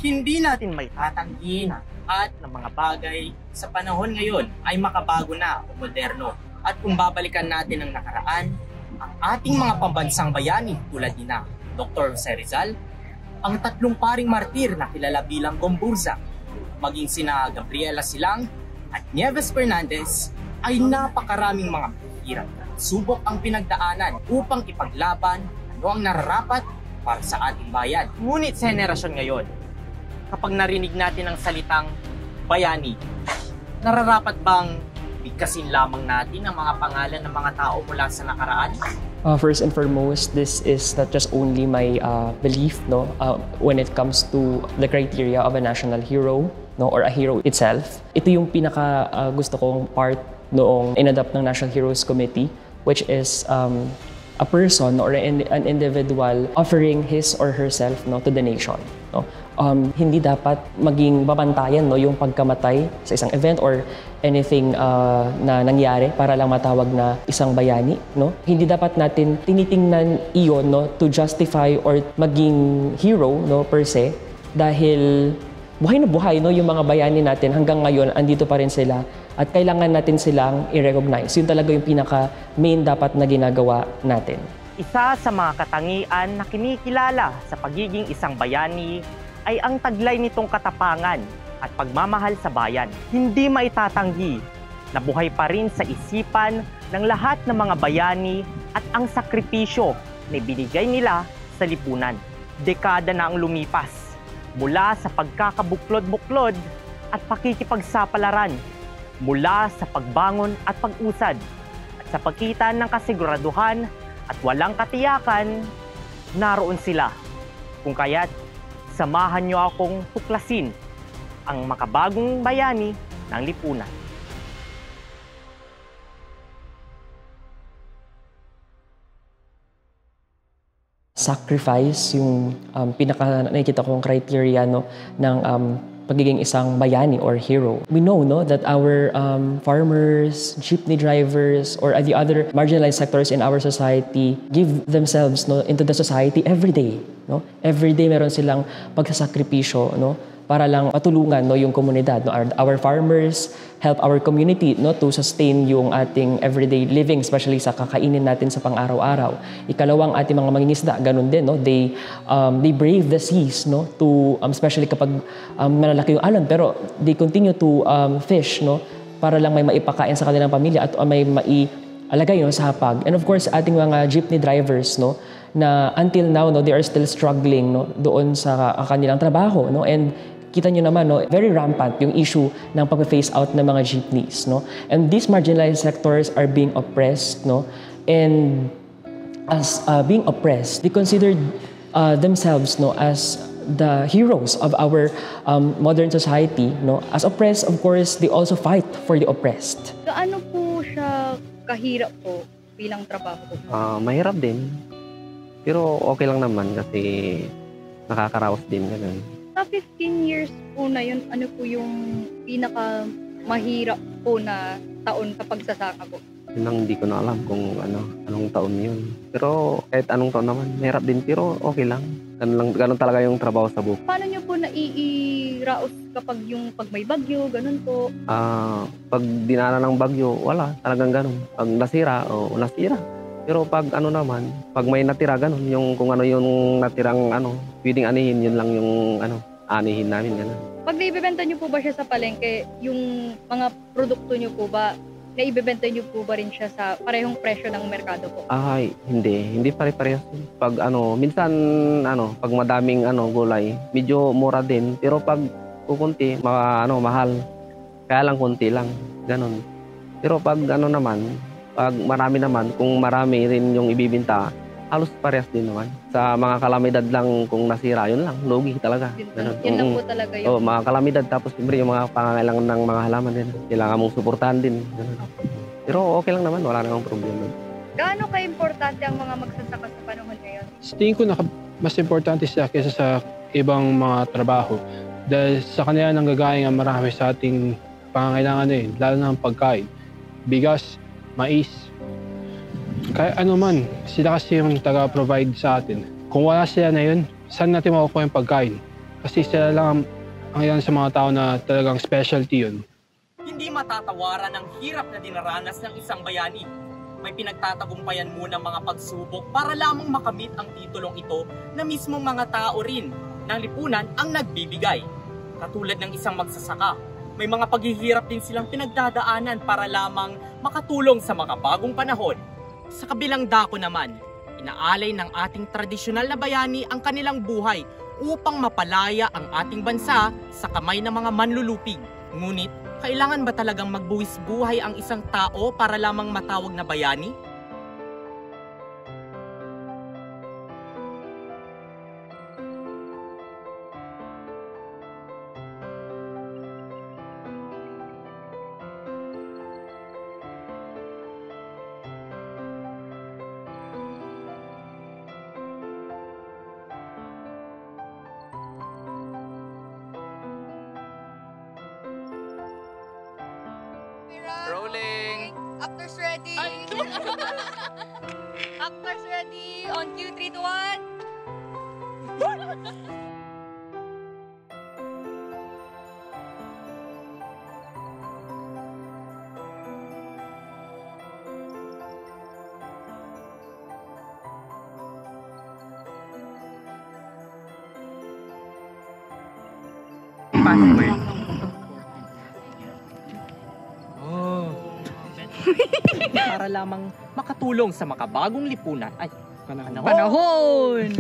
Hindi natin may tatanggi na at ng mga bagay sa panahon ngayon ay makabago na o moderno. At kung babalikan natin ang nakaraan, ang ating mga pambansang bayani tulad ni na Dr. Jose Rizal, ang tatlong paring martir na kilala bilang Gomburza, maging sina Gabriela Silang at Nieves Fernandez ay napakaraming mga hirap at subok ang pinagdaanan upang ipaglaban ano ang nararapat para sa ating bayan. Ngunit sa henerasyon ngayon, kapag narinig natin ang salitang bayani, nararapat bang bigkasin lamang natin ang mga pangalan ng mga tao mula sa nakaraan? First and foremost, this is not just only my belief, no, when it comes to the criteria of a national hero, no, or a hero itself. Ito yung pinaka gusto kong part noong inadapt ng National Heroes Committee, which is a person or an individual offering his or herself, no, to the nation. No? Hindi dapat maging babantayan, no, yung pagkamatay sa isang event or anything na nangyari para lang matawag na isang bayani. No? Hindi dapat natin tinitingnan iyon, no, to justify or maging hero, no, per se, dahil buhay na buhay, no, yung mga bayani natin hanggang ngayon andito pa rin sila at kailangan natin silang i-recognize. Yun talaga yung pinaka-main dapat na ginagawa natin. Isa sa mga katangian na kinikilala sa pagiging isang bayani ay ang taglay nitong katapangan at pagmamahal sa bayan. Hindi maitatanggi na buhay pa rin sa isipan ng lahat ng mga bayani at ang sakripisyo na binigay nila sa lipunan. Dekada na ang lumipas mula sa pagkakabuklod-buklod at pakikipagsapalaran, mula sa pagbangon at pag-usad at sa pagitan ng kasiguraduhan at walang katiyakan, naroon sila. Kung kaya't, samahan niyo akong tuklasin ang makabagong bayani ng lipunan. Sacrifice yung pinaka nakikita kong criteria, no, ng pagiging isang bayani or hero. We know, no, that our farmers, jeepney drivers, or the other marginalized sectors in our society give themselves, no, into the society every day. No? Every day meron silang pagsasakripisyo, no, para lang patulungan, no, yung komunidad. No? Our farmers help our community, no, to sustain yung ating everyday living, especially sa kakainin natin sa pang-araw-araw. Ikalawang ating mga mangingisda, ganun din, no? They brave the seas, no, to especially kapag malalaki yung alon, pero they continue to fish, no, para lang may maipakain sa kanilang pamilya at may maialagay, no, sa hapag. And of course, ating mga jeepney drivers, no, na until now, no, they are still struggling, no, doon sa kanilang trabaho, no, and kita nyo naman, no, very rampant yung issue ng pag-phase out ng mga jeepneys, no, and these marginalized sectors are being oppressed, no, and as being oppressed, they considered themselves, no, as the heroes of our modern society, no. As oppressed, of course, they also fight for the oppressed. Gaano po siya kahirap po bilang trabaho? Mahirap din. Pero okay lang naman kasi nakakaraos din ganun. Sa 15 years po na yun, ano po yung pinaka mahirap po na taon sa pagsasaka po? Yun ang hindi ko na alam kung anong taon yun. Pero kahit anong taon naman, mahirap din pero okay lang. Ganun talaga yung trabaho sa buko. Paano nyo po naiiraos kapag pag may bagyo, ganun po? Pag dinaanan ng bagyo, wala. Talagang ganun. Pag nasira, nasira. Pero pag pag may natira, ganun. Kung ano yung natirang pwedeng anihin, yun lang yung anihin namin. Ganun. Pag naibibenta nyo po ba siya sa palengke, yung mga produkto nyo po ba, naibibenta nyo po ba rin siya sa parehong presyo ng merkado po? Ay, hindi. Hindi pare-parehas. Pag minsan, pag madaming gulay, medyo mura din. Pero pag kukunti, mahal. Kaya lang kunti lang. Ganun. Pero pag pag marami naman, kung marami rin yung ibibinta, halos parehas din naman. Sa mga kalamidad lang, kung nasira, yun lang, lugi talaga. Yun lang po talaga yun. Mga kalamidad, tapos siyempre yung mga pangangailangan ng mga halaman din. Kailangan mong suportahan din. Ganun. Pero okay lang naman, wala namang problema. Gaano ka-importante ang mga magsasaka sa panahon ngayon? Sa tingin ko mas importante siya kaysa sa ibang mga trabaho. Dahil sa kanila nanggagaling ang marami sa ating pangangailangan lalo na ang pagkain. Bigas, mais, kaya sila kasi yung taga-provide sa atin. Kung wala sila na yun, saan natin makukuha yung pagkain? Kasi sila lang ang ilan sa mga tao na talagang specialty yun. Hindi matatawaran ang hirap na dinaranas ng isang bayani. May pinagtatagumpayan muna mga pagsubok para lamang makamit ang titulong ito na mismong mga tao rin ng lipunan ang nagbibigay. Katulad ng isang magsasaka, may mga paghihirap din silang pinagdadaanan para lamang makatulong sa mga bagong panahon. Sa kabilang dako naman, inaalay ng ating tradisyonal na bayani ang kanilang buhay upang mapalaya ang ating bansa sa kamay ng mga manlulupig. Ngunit, kailangan ba talagang magbuwis buhay ang isang tao para lamang matawag na bayani? Rolling. Actors ready. Actors ready. On cue, 3, 2, 1. Para lamang makatulong sa makabagong lipunan ay panahon. Panahon!